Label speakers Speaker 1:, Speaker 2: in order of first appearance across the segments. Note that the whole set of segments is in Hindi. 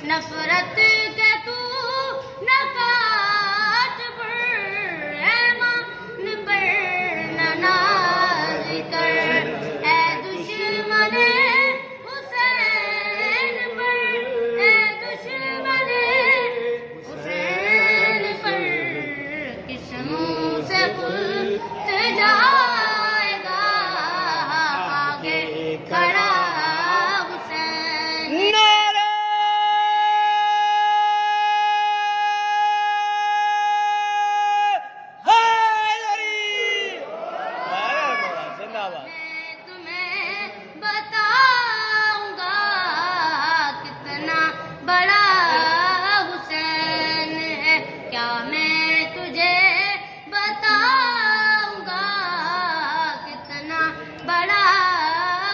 Speaker 1: नफरत के तू न काट पर ऐमान पर न नाज कर, ऐ दुश्मने हुसैन पर, ऐ दुश्मने हुसैन पर किस मुंह से खुलत जाएगा आगे खड़ा हुसैन। मैं तुम्हें बताऊंगा कितना बड़ा हुसैन है, क्या मैं तुझे बताऊंगा कितना बड़ा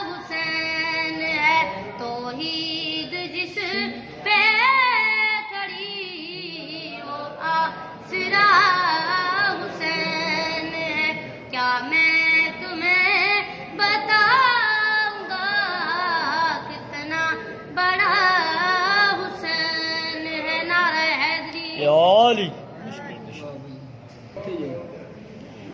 Speaker 1: हुसैन है। तौहीद जिस पे खड़ी वो आसरा हुसैन है, क्या मैं बताऊंगा कितना बड़ा हुसैन है। नारा हैदरी।